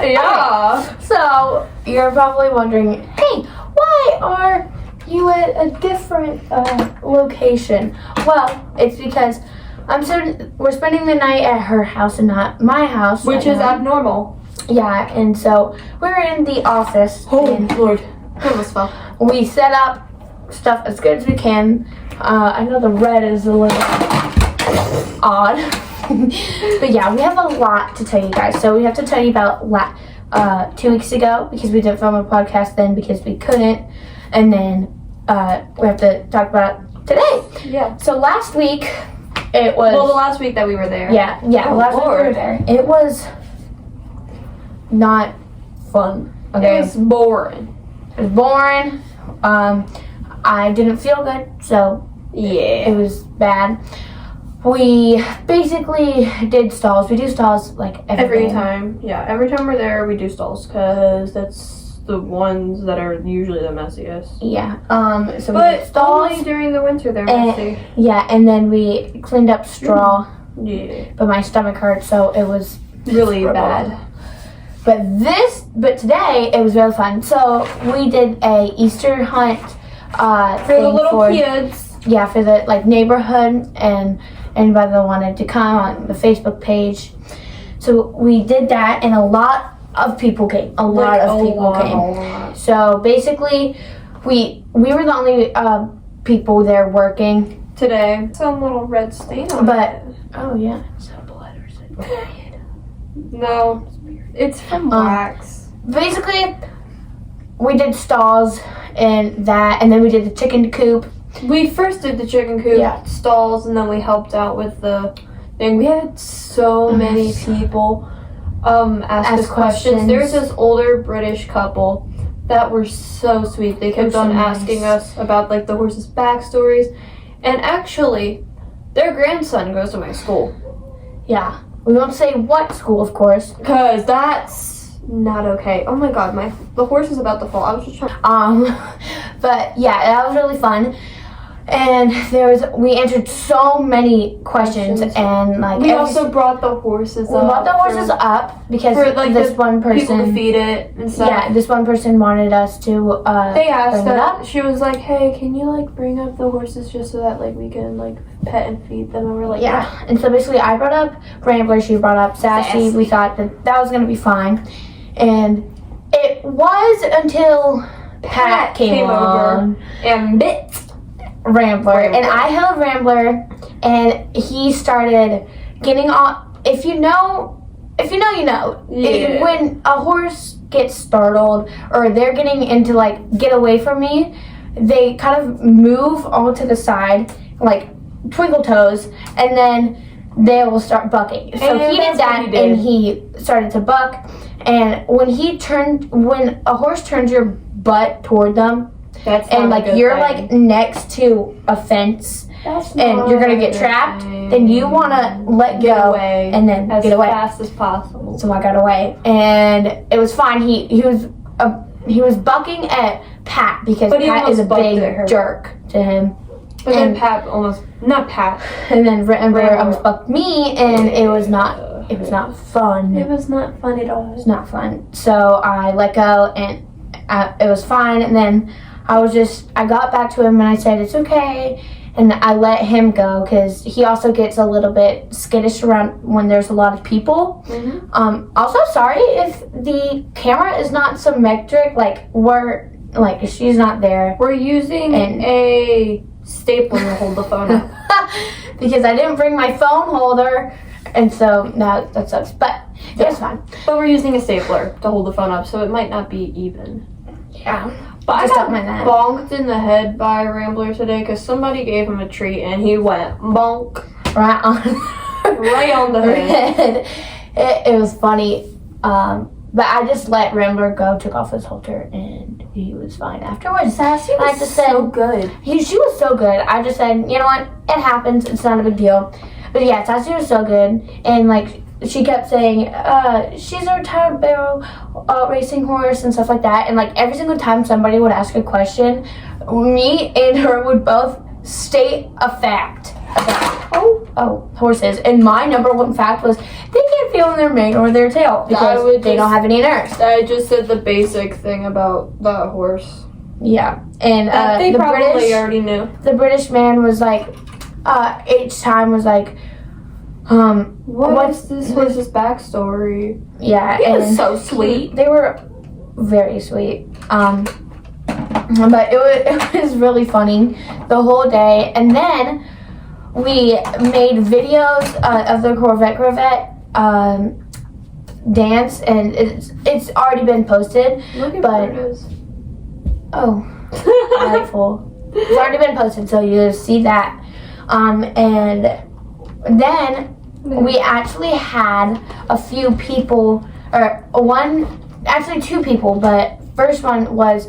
Yeah. So you're probably wondering, hey, why are you at a different location? Well, it's because we're spending the night at her house and not my house. Which is abnormal. Yeah, and so we're in the office. Oh, Lord. That was fun. We set up stuff as good as we can. I know the red is a little odd. But yeah, we have a lot to tell you guys. So we have to tell you about 2 weeks ago because we didn't film a podcast then because we couldn't. And then we have to talk about today. Yeah. So last week it was... Well, the last week that we were there. Yeah, Oh, last week we were Lord. there. It was not fun. Okay? It was boring. It was boring. I didn't feel good, so Yeah. it was bad. We basically did stalls. We do stalls like Every time. Yeah, every time we're there, we do stalls because that's the ones that are usually the messiest. Yeah. So we But did stalls. only during the winter they're and, messy. yeah, and then we cleaned up straw, Yeah. but my stomach hurt, so it was Really miserable. bad. But today it was really fun. So we did a Easter hunt For the little kids. Yeah, for the neighborhood and anybody that wanted to come on the Facebook page. So we did that, and a lot of people came. A lot of people came. So basically, we were the only people there working Today. Some little red stain on But- it. Oh yeah, some blood or something. No, it's from wax. Basically, we did stalls and that, and then we did the chicken coop. We first did the chicken coop Yeah. stalls, and then we helped out with the thing. We had so many people ask us questions. There's this older British couple that were so sweet. They kept so on nice. asking us about the horses' backstories, and actually, their grandson goes to my school. Yeah, we won't say what school, of course. Cause that's not okay. Oh my God, the horse is about to fall. I was just trying. But yeah, that was really fun. And we answered so many questions, and We also brought the horses up. We brought the horses up because for this one people to person, feed it and stuff. yeah, this one person wanted us to. They asked bring it up. that. She was like, "Hey, can you bring up the horses just so that we can pet and feed them?" And we're like, Yeah, and so basically I brought up Rambler, she brought up Sassy. We thought that was going to be fine. And it was until Pat came over and bit Rambler. And I held Rambler, and he started getting on. If you know, you know. Yeah. When a horse gets startled or they're getting into get away from me, they kind of move all to the side, twinkle toes, and then they will start bucking. So he did that, and he started to buck. And when a horse turns your butt toward them, that's and not a good you're thing. next to a fence, That's and not you're gonna a get good trapped, thing. then you wanna let Get go away and then as get away. fast as possible. So I got away, and it was fine. He was bucking at Pat because But he Pat is a almost bucked at her. big jerk to him. But then And- Pat not Pat. And then Rambler Rambler. almost bucked me, and it was not fun. It was not fun at all. It's not fun. So I let go, and it was fine. And then I got back to him, and I said, it's okay. And I let him go because he also gets a little bit skittish around when there's a lot of people. Mm-hmm. Also, sorry if the camera is not symmetric. She's not there. We're using a stapler to hold the phone up. Because I didn't bring my phone holder. And so, no, that sucks. But it was fine. But we're using a stapler to hold the phone up, so it might not be even. Yeah. But Just I don't mind got that. bonked in the head by Rambler today because somebody gave him a treat and he went bonk Right on. right on the head. It was funny. But I just let Rambler go, took off his halter, and he was fine afterwards. Sassy I was just said, so good. She was so good. I just said, you know what? It happens. It's not a big deal. But yeah, Sassy was so good. And she kept saying, she's a retired barrel racing horse and stuff like that. And every single time somebody would ask a question, me and her would both state a fact about horses. And my number one fact was they can't feel in their mane or their tail because they don't have any nerves. I just said the basic thing about the horse. Yeah, and they the probably British already knew. The British man was like, each time was like, what's this horse's backstory? Yeah, He was so sweet. They were very sweet. But it was really funny the whole day, and then we made videos of the Corvette dance, and it's already been posted. Look at but Brutus. Oh, delightful. It's already been posted, so you see that. And then we actually had a few people, two people, but first one was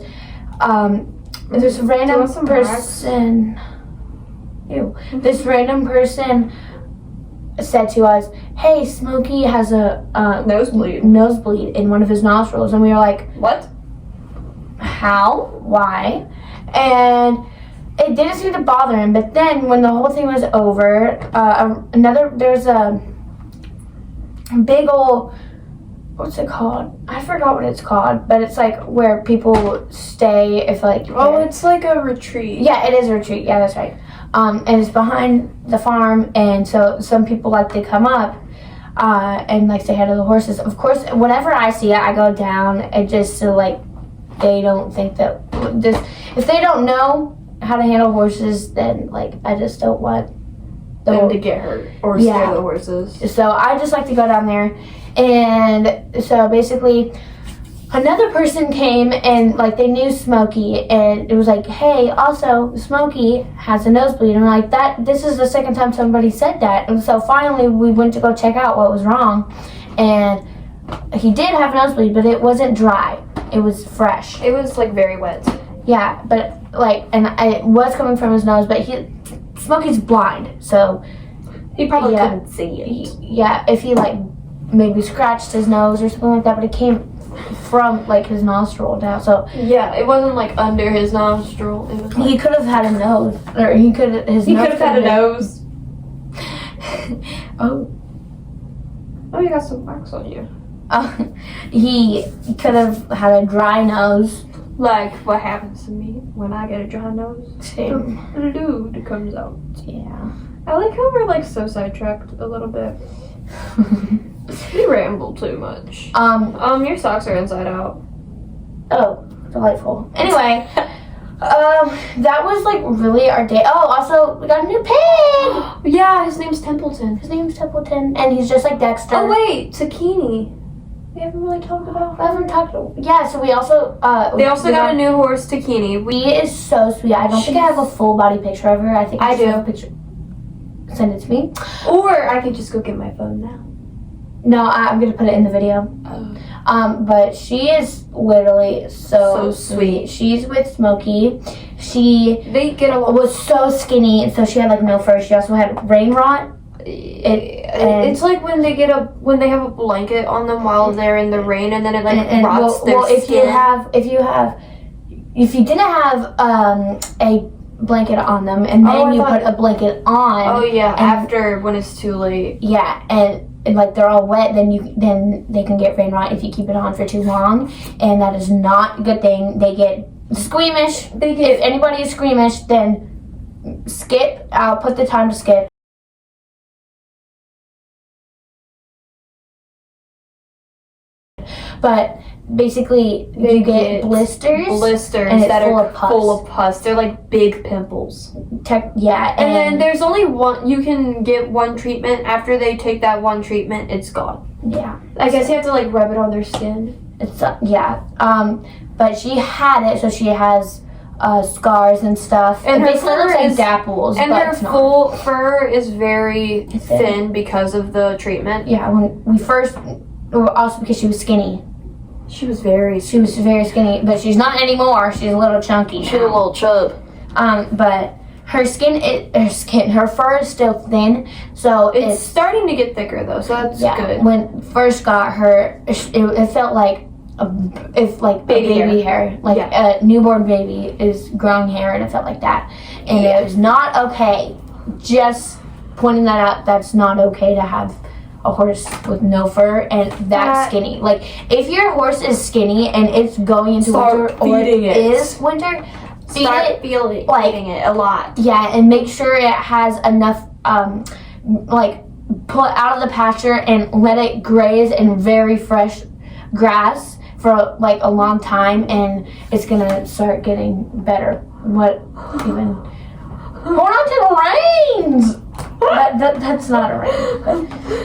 this random person. This random person said to us, "Hey, Smokey has a nosebleed in one of his nostrils," and we were like, "What? How? Why?" And it didn't seem to bother him. But then, when the whole thing was over, there's a big old, what's it called? I forgot what it's called, but it's like where people stay if like. Oh, it's like a retreat. Yeah, it is a retreat. Yeah, that's right. And it's behind the farm, and so some people like to come up and like say hi to the horses. Of course, whenever I see it, I go down and just to like. They don't think that if they don't know how to handle horses, then like I just don't want them to get hurt or scare the horses. So I just like to go down there, and so basically another person came and like they knew Smokey, and it was like, "Hey, also Smokey has a nosebleed," and I'm like, this is the second time somebody said that, and so finally we went to go check out what was wrong, and he did have a nosebleed, but it wasn't dry. It was fresh. It was like very wet. Yeah, but like, and it was coming from his nose, but Smokey's blind, so he probably couldn't see it. If he like maybe scratched his nose or something like that, but it came from like his nostril down. So yeah, it wasn't like under his nostril. It was like, he could have had a nose, or he could have had a nose. Oh, you got some wax on you. He could have had a dry nose. Like what happens to me when I get a dry nose? Same. The dude comes out. Yeah. I like how we're like so sidetracked a little bit. We ramble too much. Your socks are inside out. Oh, delightful. Anyway, that was like really our day. Oh, also we got a new pig. Yeah, his name's Templeton. And he's just like Dexter. Oh wait, Zucchini. We haven't really talked about. Yeah, so we also they also got a new horse, Zucchini. She is so sweet. I don't think I have a full body picture of her. I think I do. Have a picture. Send it to me. Or I could just go get my phone now. No, I'm gonna put it in the video. Oh. But she is literally so sweet. She's with Smokey. They get along. Was so skinny, and so she had like no fur. She also had rain rot. It's like when they have a blanket on them while they're in the rain, and then it like rots their skin. If you didn't have a blanket on them, and then you put a blanket on. Oh yeah, after when it's too late. Yeah, and like they're all wet, then they can get rain rot if you keep it on for too long, and that is not a good thing. They get squeamish. If anybody is squeamish, then skip. I'll put the time to skip. But basically, you get blisters and that are full of pus. They're like big pimples. And then there's only one. You can get one treatment. After they take that one treatment, it's gone. Yeah, I guess you have to like rub it on their skin. It's but she had it, so she has scars and stuff. And it basically looks like dapples. And her full fur is very thin because of the treatment. Yeah, when we first, also because she was skinny. She was very skinny, but she's not anymore. She's a little chunky. She's a little chub. But her fur is still thin, so it's starting to get thicker though. So that's good. When first got her, it felt like baby hair, like a newborn baby is growing hair, and it felt like that, and it was not okay. Just pointing that out. That's not okay to have a horse with no fur and that skinny. Like, if your horse is skinny and it's going into winter or it is winter, Start feeding it a lot. Yeah, and make sure it has enough, like, pull it out of the pasture and let it graze in very fresh grass for like a long time, and it's gonna start getting better. Hold on to the reins! That's not a rein. But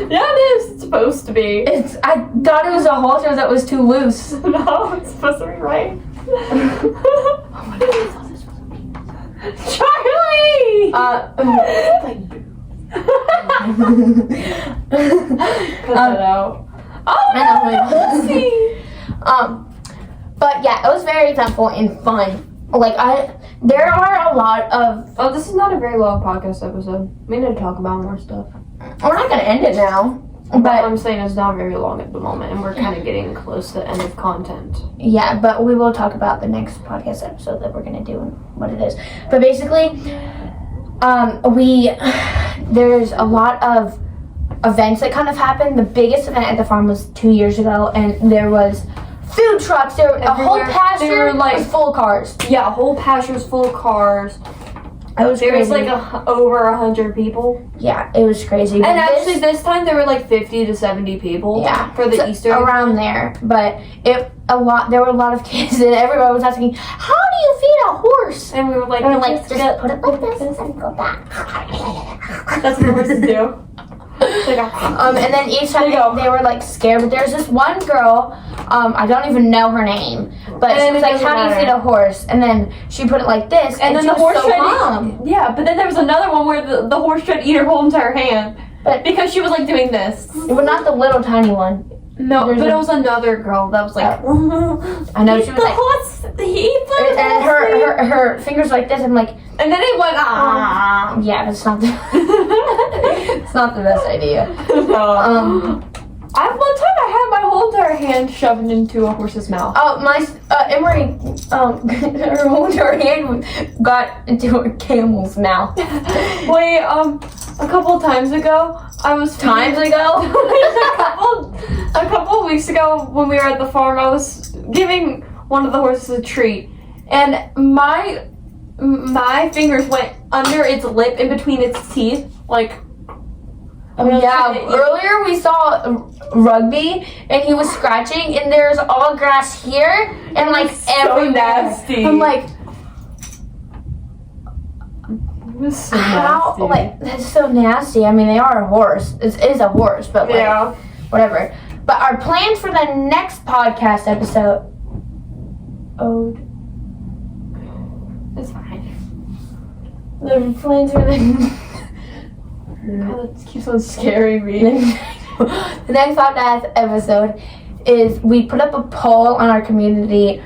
yeah, it is. It's supposed to be. I thought it was a halter that was too loose. No, it's supposed to be right. Oh my god, I thought this was Charlie! Cut that out. Oh no, but yeah, it was very eventful and fun. Like, there are a lot of... Oh, this is not a very long podcast episode. We need to talk about more stuff. We're not gonna end it now. But I'm saying it's not very long at the moment, and we're kind of getting close to the end of content. Yeah, but we will talk about the next podcast episode that we're gonna do and what it is. But basically, there's a lot of events that kind of happened. The biggest event at the farm was 2 years ago, and there was food trucks. There a whole pasture was full of cars. Yeah, a whole pasture was full of cars. It was there crazy. was like over 100 people. Yeah, it was crazy. And actually, this time there were like 50 to 70 people. Yeah, for the Easter around there. But there were a lot lot of kids, and everyone was asking, "How do you feed a horse?" And we were like, just put it like this and go back. That's what horses do. And then each time they were like scared, but there's this one girl, I don't even know her name, but she was like, "How do you feed a horse?" And then she put it like this, and then the horse yeah, but then there was another one where the horse tried to eat her whole entire hand, but because she was like doing this. But not the little tiny one. No, but it was another girl that was like, I know, she was like, and her fingers like this. I'm like, and then it went yeah, that's not it's not the best idea. No. One time I had my whole entire hand shoved into a horse's mouth. Oh, my Emery, her whole entire hand got into a camel's mouth. Wait, a couple times ago, a couple of weeks ago when we were at the farm, I was giving one of the horses a treat, and my fingers went under its lip in between its teeth, like. Yeah, earlier we saw Rugby, and he was scratching, and there's all grass here, and like everywhere. Nasty. I'm like, it was so how? nasty. Like, that's so nasty. I mean, they are a horse. It is a horse, but like, whatever. But our plans for the next podcast episode. Oh, it's fine. The plans for the. God, it keeps on scaring me. The next podcast episode is we put up a poll on our community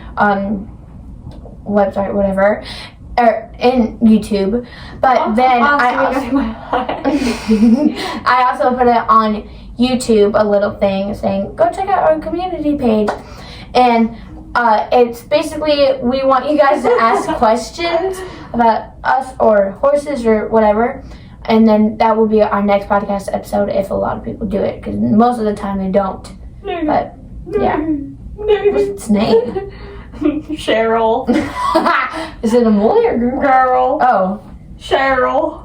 website, whatever, or in YouTube. But then I also put it on YouTube, a little thing saying, go check out our community page. And it's basically, we want you guys to ask questions about us or horses or whatever. And then that will be our next podcast episode if a lot of people do it, because most of the time they don't. But yeah, what's its name? Cheryl. Is it a boy or girl? Oh, Cheryl.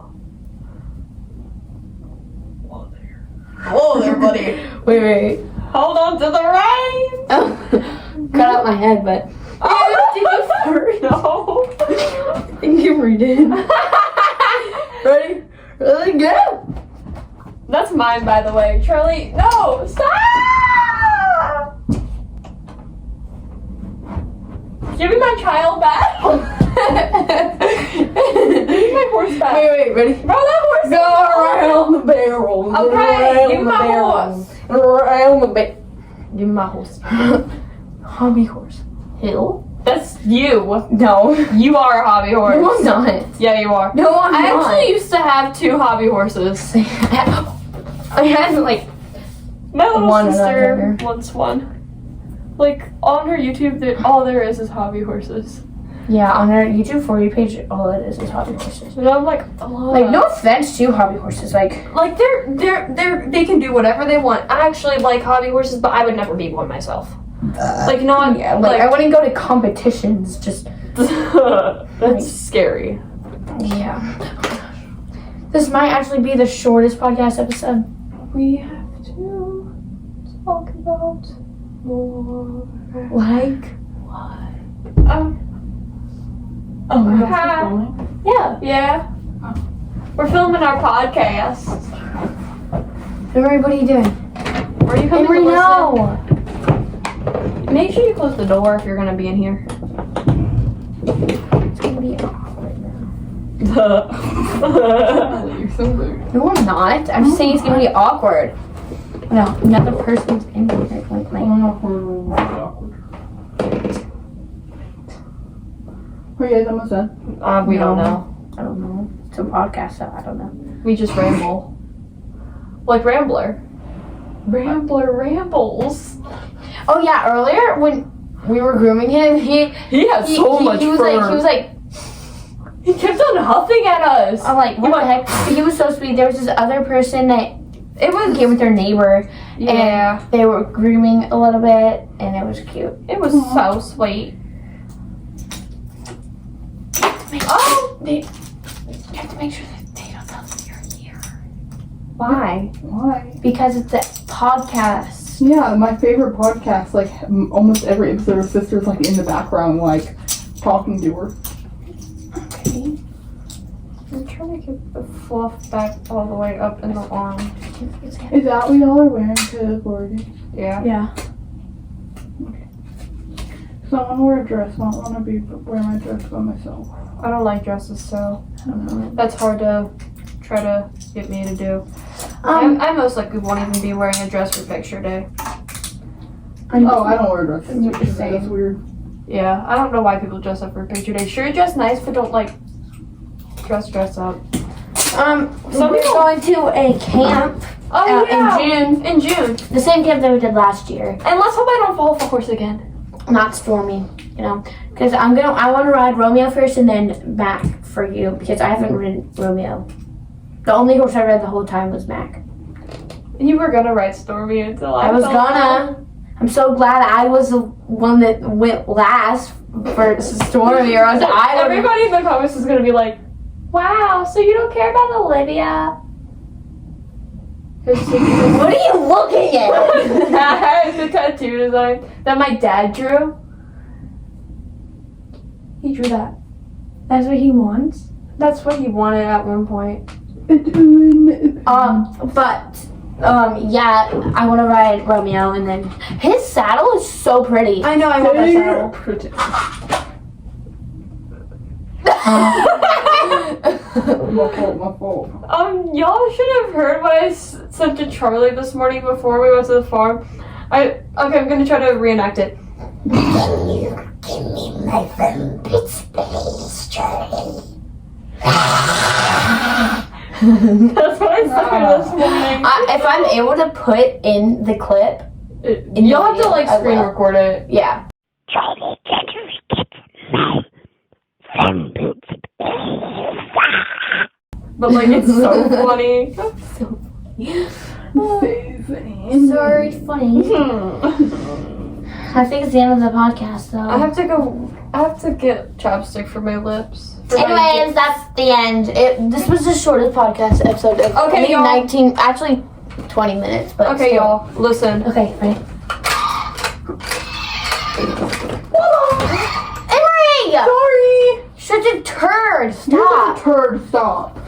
Whoa there, buddy. wait. Hold on to the reins. Oh, cut out my head, but. Oh, did you fart? No. I think you redid. Ready? Really good. That's mine, by the way. Charlie, no! Stop! Give me my child back. Give me my horse back. Wait, ready? Bro, that horse. Go around the barrel. Okay, give me my horse. Around the barrel. Give me my horse. Hobby horse. Hill? That's you. No. You are a hobby horse. No, I'm not. Yeah, you are. No, I'm I not. actually used to have 2 hobby horses. I had like My little one sister another. wants one. Like, on her YouTube, all there is hobby horses. Yeah, on our YouTube For You page, all it is hobby horses. And I'm like, Like, no offense to hobby horses, like they can do whatever they want. I actually like hobby horses, but I would never be one myself. Like, not yeah, like I wouldn't go to competitions. Just that's scary. Yeah. This might actually be the shortest podcast episode. We have to talk about more. Like What? Oh, my Hi. yeah. Yeah. We're filming our podcast. Emery, what are you doing? Are you coming Emery, to listen? no. Make sure you close the door if you're gonna be in here. It's gonna be awkward now. You're so rude. No, I'm not. I'm just saying it's gonna be awkward. No, another person's in here. Like, Awkward. Are you guys almost done? We don't know. I don't know. It's a podcast, so I don't know. We just ramble. Like Rambler. Rambler rambles. Oh yeah, earlier when we were grooming him, he has he was like, He kept on huffing at us. I'm like, what the heck? But he was so sweet. There was this other person that It was came with their neighbor, yeah. and they were grooming a little bit, and it was cute. It was so sweet. Oh, You have to make sure that they don't know that you're here. why? Why? Because it's a podcast. Yeah, my favorite podcast, like almost every episode, her sister's like in the background, like talking to her. Okay. I'm trying to get the fluff back all the way up in the arm. Is that what y'all are wearing to Gordy? Yeah. Yeah. So I want to wear a dress. I don't want to be wearing my dress by myself. I don't like dresses, so I don't know. that's hard to try to get me to do. I most likely won't even be wearing a dress for picture day. Oh, I don't wear dresses. I'm just That's saying. weird. Yeah, I don't know why people dress up for picture day. Sure, dress nice, but don't like dress up. Some Some we're people- going to a camp Oh in June. In June. The same camp that we did last year. And let's hope I don't fall off a horse again. Not Stormy, you know, because I want to ride Romeo first and then Mac for you because I haven't ridden Romeo. The only horse I rode the whole time was Mac. You were gonna ride Stormy until I was gonna. I'm so glad I was the one that went last for Stormy, or else I would. Everybody in the comments is gonna be like, "Wow, so you don't care about Olivia?" What are you looking at? The tattoo design that my dad drew. He drew that. That's what he wants. That's what he wanted at one point. Yeah, I want to ride Romeo, and then his saddle is so pretty. I know, I want that saddle. Pretty. My fault. Y'all should have heard what I said to Charlie this morning before we went to the farm. Okay, I'm gonna try to reenact it. Give me my rumpets, please, Charlie. That's what I said this morning. If I'm able to put in the clip, You'll have to like I screen will. record it. yeah. Charlie, can you get my rumpets, please? But like it's so funny. Sorry, it's funny. I think it's the end of the podcast, though. I have to get chapstick for my lips. Anyways, that's the end. This was the shortest podcast episode. Okay, maybe y'all. 19, actually 20 minutes. But Okay, still. y'all, listen. Okay, ready? Emery! Sorry. Such a turd. You're Stop. a turd. Stop.